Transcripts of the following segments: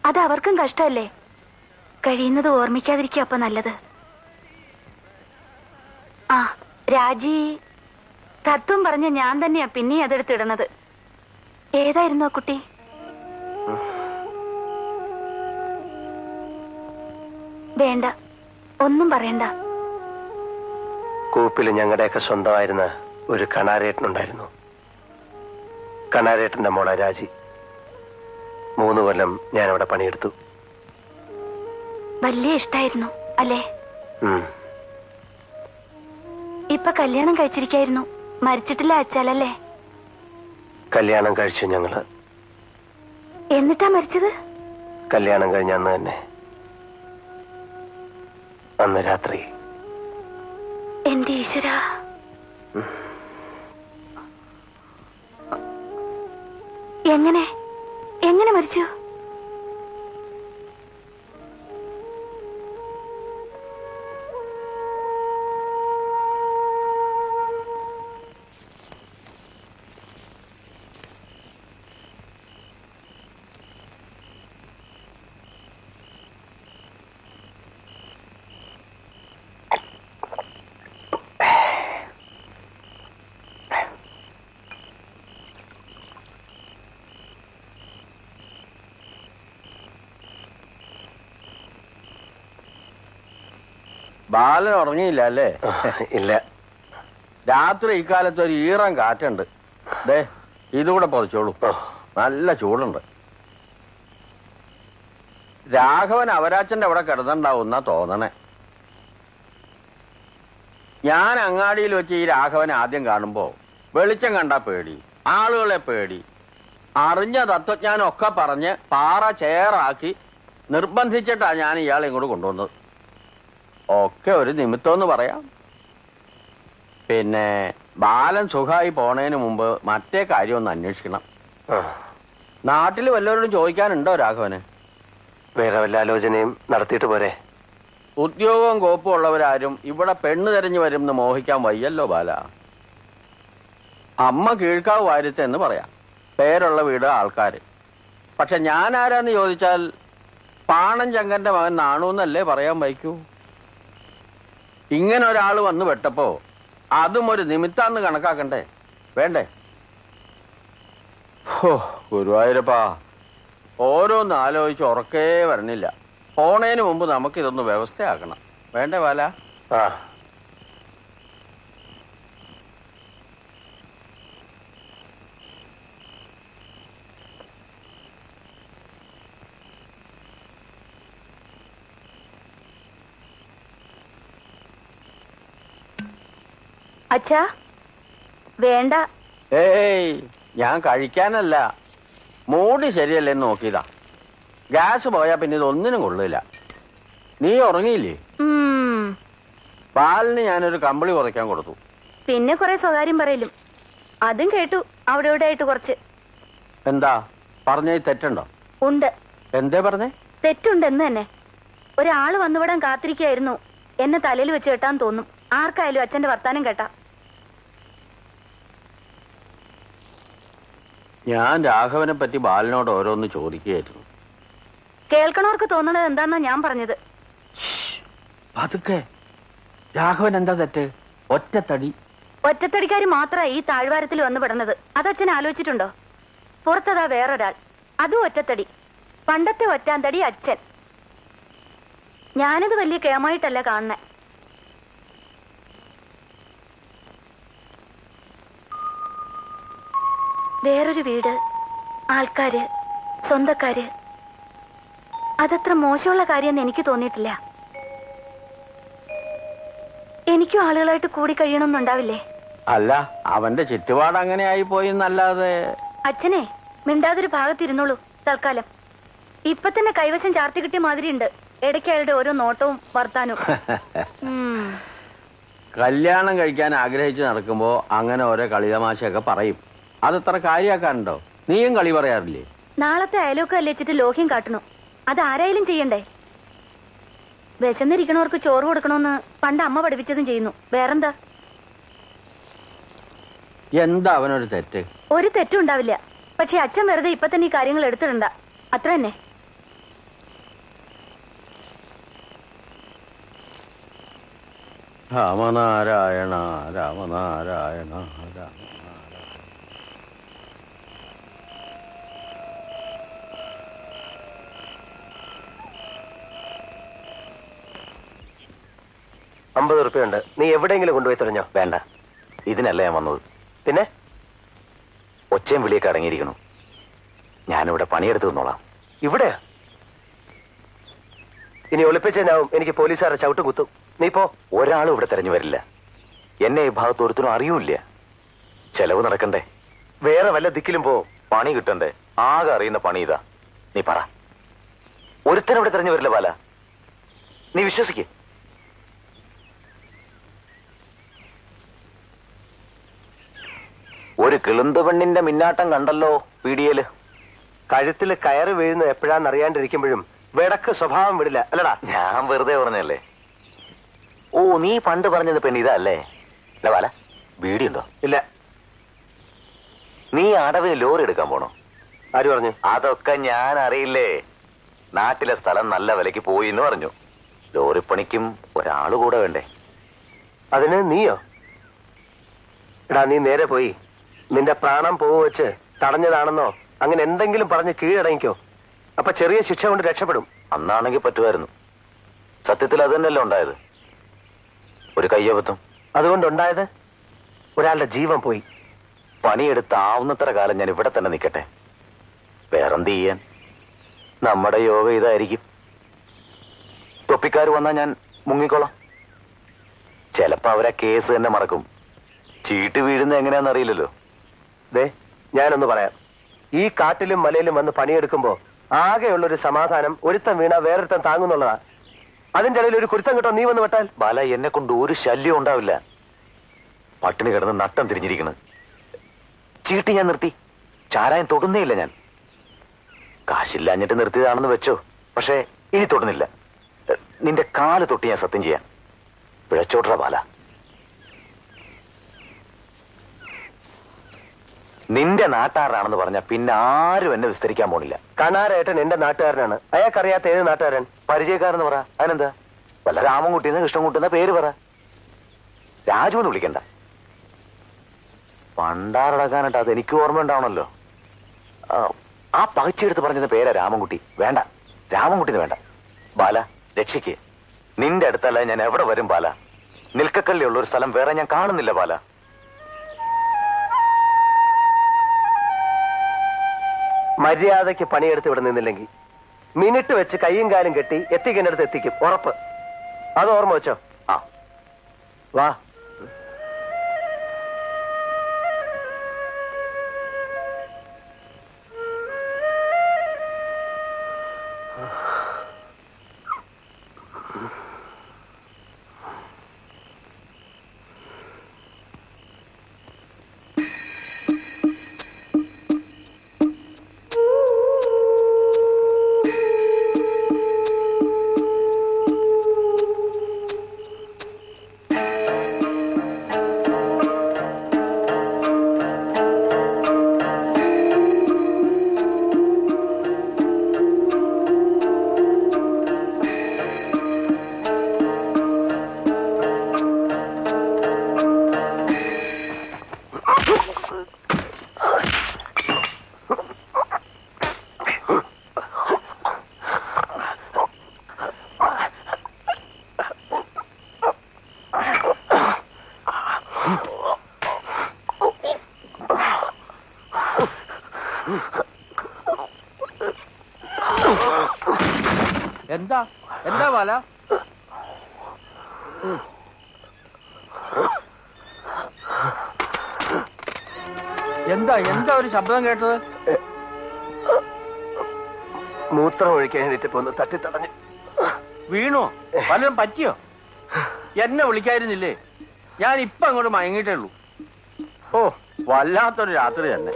അത് അവർക്കും കഷ്ടമല്ലേ? കഴിയുന്നത് ഓർമ്മിക്കാതിരിക്കുക അപ്പൊ നല്ലത്. ആ രാജി തത്വം പറഞ്ഞ ഞാൻ തന്നെയാ പിന്നെ അതെടുത്തിടണത്. ഏതായിരുന്നു ആ കുട്ടി? വേണ്ട, ഒന്നും പറയണ്ട. കൂപ്പിൽ ഞങ്ങളുടെയൊക്കെ സ്വന്തമായിരുന്ന ഒരു കണാരേട്ടനുണ്ടായിരുന്നു. കണാരേട്ടന്റെ മോളെ രാജി. 3 കൊല്ലം ഞാനവിടെ പണിയെടുത്തു. വലിയ ഇഷ്ടായിരുന്നു അല്ലേ? ഇപ്പൊ കല്യാണം കഴിച്ചിരിക്കായിരുന്നു. മരിച്ചിട്ടില്ല അച്ചാലല്ലേ? കല്യാണം കഴിച്ചു ഞങ്ങള്. എന്നിട്ടാ മരിച്ചത്? കല്യാണം കഴിഞ്ഞ അന്ന് തന്നെ, അന്ന് രാത്രി. എന്റെ ഈശ്വരാ, എങ്ങനെ എങ്ങനെ മരിച്ചു? ബാലൻ ഉറങ്ങിയില്ല അല്ലേ? ഇല്ല. രാത്രി ഇക്കാലത്ത് ഒരു ഈറൻ കാറ്റുണ്ട്. ദേ ഇതുകൂടെ പൊതിച്ചോളൂ, നല്ല ചൂടുണ്ട്. രാഘവൻ അവരാച്ചന്റെ അവിടെ കിടന്നുണ്ടാവുന്ന തോന്നണേ. ഞാൻ അങ്ങാടിയിൽ വെച്ച് ഈ രാഘവനെ ആദ്യം കാണുമ്പോ വെളിച്ചം കണ്ടാ പേടി, ആളുകളെ പേടി, അറിഞ്ഞ തത്വജ്ഞാനം ഒക്കെ പറഞ്ഞ് പാറ ചേറാക്കി നിർബന്ധിച്ചിട്ടാ ഞാൻ ഇയാളെ ഇങ്ങോട്ട് കൊണ്ടുവന്നത്. ഒക്കെ ഒരു നിമിത്തമെന്ന് പറയാം. പിന്നെ ബാലൻ സുഖമായി പോണതിന് മുമ്പ് മറ്റേ കാര്യം ഒന്ന് അന്വേഷിക്കണം. നാട്ടിൽ വല്ലവരോടും ചോദിക്കാനുണ്ടോ രാഘവന്? വേറെ വല്ല ആലോചനയും നടത്തിയിട്ട് പോരെ? ഉദ്യോഗവും കോപ്പും ഉള്ളവരാരും ഇവിടെ പെണ്ണ് തെരഞ്ഞു വരുമെന്ന് മോഹിക്കാൻ വയ്യല്ലോ ബാല. അമ്മ കീഴ്ക്കാവ് വാര്യത്തെ എന്ന് പറയാം, പേരുള്ള വീട്, ആൾക്കാര്. പക്ഷെ ഞാൻ ആരാന്ന് ചോദിച്ചാൽ പാണൻ ചങ്കന്റെ മകൻ നാണൂന്നല്ലേ പറയാൻ വയ്ക്കൂ. ഇങ്ങനെ ഒരാൾ വന്ന് പെട്ടപ്പോ അതും ഒരു നിമിത്താന്ന് കണക്കാക്കണ്ടേ? വേണ്ടേ? ഹോ ഗുരുവായൂരപ്പാ, ഓരോന്ന് ആലോചിച്ച് ഉറക്കേ വരണില്ല. പോണേന് മുമ്പ് നമുക്കിതൊന്ന് വ്യവസ്ഥയാക്കണം. വേണ്ടേ ബാല? ആ. അച്ഛാ വേണ്ട. ഏയ് ഞാൻ കഴിക്കാനല്ല, മൂടി ശരിയല്ലേന്ന് നോക്കിയതാ. ഗ്യാസ് പോയാ പിന്നെ ഇതൊന്നിനും കൊള്ളില്ല. നീ ഉറങ്ങിയില്ലേ? പാലിന് ഞാനൊരു കമ്പിളി കുറയ്ക്കാൻ കൊടുത്തു. പിന്നെ കുറെ സ്വകാര്യം പറയലും അതും കേട്ടു അവിടെ ഇവിടെ ആയിട്ട് കുറച്ച്. എന്താ പറഞ്ഞത്? തെറ്റുണ്ടോ? ഉണ്ട്. എന്തേ പറഞ്ഞേ? തെറ്റുണ്ടെന്ന് തന്നെ. ഒരാള് വന്നുവിടാൻ കാത്തിരിക്കായിരുന്നു. എന്നെ തലയിൽ വെച്ച് കെട്ടാൻ തോന്നും ആർക്കായാലും അച്ഛന്റെ വർത്താനം കേട്ടാ. ഞാൻ രാഘവനെ പറ്റി ബാലനോട് ഓരോന്ന് ചോദിക്കുകയായിരുന്നു. കേൾക്കണവർക്ക് തോന്നണത് എന്താന്നാ ഞാൻ പറഞ്ഞത്. അതൊക്കെ രാഘവൻ എന്താ തെറ്റ്? ഒറ്റത്തടി. ഒറ്റത്തടിക്കാര് മാത്രമാ ഈ താഴ്വാരത്തിൽ വന്നു പെടുന്നത്. അതച്ഛൻ ആലോചിച്ചിട്ടുണ്ടോ? പുറത്തതാ വേറൊരാൾ, അതും ഒറ്റത്തടി. പണ്ടത്തെ ഒറ്റാന്തടി അച്ഛൻ. ഞാനത് വലിയ കേമായിട്ടല്ല കാണുന്നേ. വേറൊരു വീട്, ആൾക്കാര്, സ്വന്തക്കാര്, അതത്ര മോശമുള്ള കാര്യമെന്ന് എനിക്ക് തോന്നിയിട്ടില്ല. എനിക്കും ആളുകളായിട്ട് കൂടി കഴിയണമെന്നുണ്ടാവില്ലേ? അല്ല, അവന്റെ ചുറ്റുപാട് അങ്ങനെ ആയി പോയി എന്നല്ലാതെ. അച്ഛനെ മിണ്ടാതൊരു ഭാഗത്തിരുന്നോളൂ തൽക്കാലം. ഇപ്പൊ തന്നെ കൈവശം ചാർത്തി കിട്ടിയ മാതിരി ഉണ്ട് ഇടയ്ക്ക് അയാളുടെ ഓരോ നോട്ടവും വർത്താനവും. കല്യാണം കഴിക്കാൻ ആഗ്രഹിച്ച് നടക്കുമ്പോ അങ്ങനെ ഓരോ കളിതമാശയൊക്കെ പറയും. അതത്ര കാര്യാക്കാനുണ്ടോ? നീയും കളി പറയാറില്ലേ? നാളത്തെ അയലൊക്കെ അല്ലേച്ചിട്ട് ലോഹ്യം കാട്ടണു. അതാരായാലും ചെയ്യണ്ടേ? വിശന്നിരിക്കണവർക്ക് ചോറ് കൊടുക്കണമെന്ന് പണ്ട് അമ്മ പഠിപ്പിച്ചതും ചെയ്യുന്നു. വേറെന്താ? എന്താ അവനൊരു തെറ്റ്? ഒരു തെറ്റും ഉണ്ടാവില്ല. പക്ഷെ അച്ഛൻ വെറുതെ ഇപ്പൊ തന്നെ ഈ കാര്യങ്ങൾ എടുത്തിടണ്ട, അത്ര തന്നെ. രാമനാരായണ രാമനാരായണ രാമനാരായണ. ₹50 നീ എവിടെയെങ്കിലും കൊണ്ടുപോയി തെളിഞ്ഞോ? വേണ്ട, ഇതിനല്ല ഞാൻ വന്നത്. പിന്നെ ഒച്ചയും വിളിയൊക്കെ അടങ്ങിയിരിക്കണു. ഞാനിവിടെ പണിയെടുത്ത് നിന്നോളാം. ഇവിടെയാ? ഇനി ഒളിപ്പിച്ചതിനാവും എനിക്ക് പോലീസുകാരെ ചവിട്ട് കുത്തും. നീ പോ. ഒരാളും ഇവിടെ തെരഞ്ഞു വരില്ല. എന്നെ ഈ ഭാഗത്ത് ഒരുത്തിനും അറിയൂല്ല. ചെലവ് നടക്കണ്ടേ? വേറെ വല്ല ദിക്കിലും പോ. പണി കിട്ടണ്ടേ? ആകെ അറിയുന്ന പണി ഇതാ. നീ പറ, ഒരുത്തനും ഇവിടെ തെരഞ്ഞു വരില്ല ബാല. നീ വിശ്വസിക്ക്. ഒരു കിളുന്ത് പെണ്ണിന്റെ മിന്നാട്ടം കണ്ടല്ലോ പീഡിയയില്. കഴുത്തിൽ കയറ് വീഴുന്നത് എപ്പോഴാന്ന് അറിയാണ്ടിരിക്കുമ്പോഴും വിടക്ക് സ്വഭാവം വിടില്ല അല്ലടാ. ഞാൻ വെറുതെ പറഞ്ഞല്ലേ. ഓ, നീ പണ്ട് പറഞ്ഞത് പെണ്ണ് ഇതല്ലേ? അല്ല ബാല, വീടിയുണ്ടോ? ഇല്ല. നീ അടവിന് ലോറി എടുക്കാൻ പോണോ? ആര് പറഞ്ഞു? അതൊക്കെ ഞാൻ അറിയില്ലേ. നാട്ടിലെ സ്ഥലം നല്ല വിലക്ക് പോയി എന്ന് പറഞ്ഞു. ലോറിപ്പണിക്കും ഒരാള് കൂടെ വേണ്ടേ? അതിന് നീയോ? എടാ, നീ നേരെ പോയി നിന്റെ പ്രാണം പോവ് വെച്ച് തടഞ്ഞതാണെന്നോ അങ്ങനെ എന്തെങ്കിലും പറഞ്ഞ് കീഴടങ്ങിക്കോ. അപ്പൊ ചെറിയ ശിക്ഷ കൊണ്ട് രക്ഷപ്പെടും. അന്നാണെങ്കിൽ പറ്റുമായിരുന്നു. സത്യത്തിൽ അത് തന്നെയല്ലേ ഉണ്ടായത്, ഒരു കയ്യബദ്ധം. അതുകൊണ്ടുണ്ടായത് ഒരാളുടെ ജീവൻ പോയി. പണിയെടുത്ത് ആവുന്നത്ര കാലം ഞാൻ ഇവിടെ തന്നെ നിൽക്കട്ടെ. വേറെന്ത് ചെയ്യാൻ? നമ്മുടെ യോഗ ഇതായിരിക്കും. തൊപ്പിക്കാർ വന്നാൽ ഞാൻ മുങ്ങിക്കോളാം. ചിലപ്പോ അവരാ കേസ് തന്നെ മറക്കും. ചീട്ട് വീഴുന്ന എങ്ങനെയാണെന്ന് അറിയില്ലല്ലോ. ദേ, ഞാനൊന്ന് പറയാം. ഈ കാട്ടിലും മലയിലും വന്ന് പണിയെടുക്കുമ്പോ ആകെയുള്ളൊരു സമാധാനം ഒരുത്തൻ വീണ വേറൊരുത്തൻ താങ്ങുന്നുള്ളതാ. അതിന്റെ ഇടയിൽ ഒരു കുരുത്തം കിട്ടോ നീ വന്ന് വിട്ടാൽ? ബാല, എന്നെ കൊണ്ട് ഒരു ശല്യം ഉണ്ടാവില്ല. പട്ടിണി കിടന്ന് നട്ടം തിരിഞ്ഞിരിക്കണ്. ചീട്ട് ഞാൻ നിർത്തി. ചാരായം തൊടുന്നേയില്ല ഞാൻ. കാശില്ലാഞ്ഞിട്ട് നിർത്തിയതാണെന്ന് വെച്ചോ, പക്ഷേ ഇനി തൊടുന്നില്ല. നിന്റെ കാല് തൊട്ട് ഞാൻ സത്യം ചെയ്യാം. പിഴച്ചോട്ടറ ബാല. നിന്റെ നാട്ടാരനാണെന്ന് പറഞ്ഞ പിന്നെ ആരും എന്നെ വിസ്തരിക്കാൻ പോണില്ല. കണാരേട്ടൻ എന്റെ നാട്ടുകാരനാണ്. അയാൾക്കറിയാത്ത ഏത് നാട്ടുകാരൻ? പരിചയക്കാരെന്ന് പറ. അതിനെന്താ? വല്ല രാമൻകുട്ടിന്ന് കൃഷ്ണൻകുട്ടിന്ന പേര് പറ. രാജുവിന് വിളിക്കണ്ട. പണ്ടാറടക്കാനായിട്ട് അത് എനിക്ക് ഓർമ്മ ഉണ്ടാവണല്ലോ. ആ പകച്ചെടുത്ത് പറഞ്ഞിരുന്ന പേരാ രാമൻകുട്ടി. വേണ്ട, രാമൻകുട്ടിന്ന് വേണ്ട. ബാല, രക്ഷിക്ക്. നിന്റെ അടുത്തല്ല ഞാൻ എവിടെ വരും ബാല. നിൽക്കക്കല്ലുള്ള ഒരു സ്ഥലം വേറെ ഞാൻ കാണുന്നില്ല ബാല. മര്യാദയ്ക്ക് പണിയെടുത്ത് ഇവിടെ നിന്നില്ലെങ്കിൽ മിനിറ്റ് വെച്ച് കയ്യും കാലും കെട്ടി എത്തിക്കേണ്ടടുത്ത് എത്തിക്കും, ഉറപ്പ്. അത് ഓർമ്മ വെച്ചോ. ആ, വാ. എന്താ എന്താ ബാല? എന്താ എന്താ ഒരു ശബ്ദം കേട്ടത്? മൂത്രം ഒഴിക്കാൻ എണീറ്റ് പോന്ന് തട്ടിത്തടഞ്ഞു. വീണോ? വല്ലതും പറ്റിയോ? എന്നെ വിളിക്കായിരുന്നില്ലേ? ഞാൻ ഇപ്പൊ അങ്ങോട്ട് മയങ്ങിയിട്ടേ ഉള്ളൂ. ഓ, വല്ലാത്തൊരു രാത്രി തന്നെ.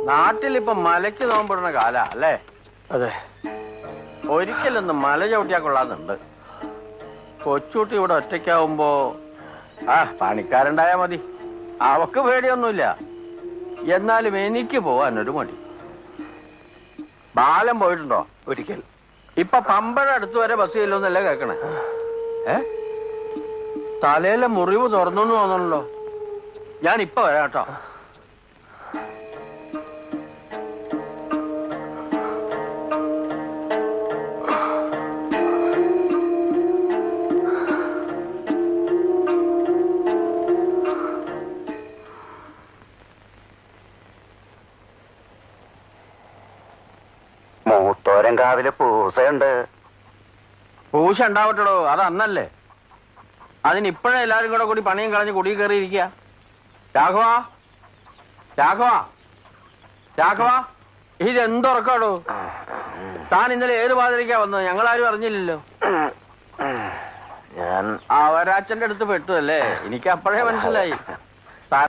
നാട്ടിലിപ്പൊ മലയ്ക്ക് നോമ്പിടുന്ന കാലാ അല്ലേ? അതെ. ഒരിക്കലൊന്ന് മല ചവിട്ടിയാ കൊള്ളാന്നുണ്ട്. കൊച്ചുകുട്ടി ഇവിടെ ഒറ്റയ്ക്കാവുമ്പോ പണിക്കാരുണ്ടായാ മതി. അവക്ക് പേടിയൊന്നുമില്ല. എന്നാലും എനിക്ക് പോവാനൊരു മടി. ബാലൻ പോയിട്ടുണ്ടോ? ഒരിക്കൽ. ഇപ്പൊ പമ്പഴ അടുത്ത് വരെ ബസ് ചെല്ലുന്നല്ലേ കേക്കണേ? തലയിലെ മുറിവ് തുറന്നു തോന്നണല്ലോ. ഞാൻ ഇപ്പൊ വരാം കേട്ടോ. മൂത്തോരങ്കാവിലെ പൂസയുണ്ട്. പൂശ ഉണ്ടാവട്ടോ, അത് അന്നല്ലേ. അതിനിപ്പോഴേ എല്ലാരും കൂടി പണിയും കളഞ്ഞ് കുടി കയറിയിരിക്കുക. രാഘവ, രാഘവ, രാഘവ, ഇതെന്തുറക്കാടോ? താൻ ഇന്നലെ ഏത് പാതിരിക്കാ വന്നത്? ഞങ്ങളാരും അറിഞ്ഞില്ലല്ലോ. ഞാൻ അവരാച്ചന്റെ അടുത്ത് പെട്ടു അല്ലേ? എനിക്ക് അപ്പോഴേ മനസ്സിലായി.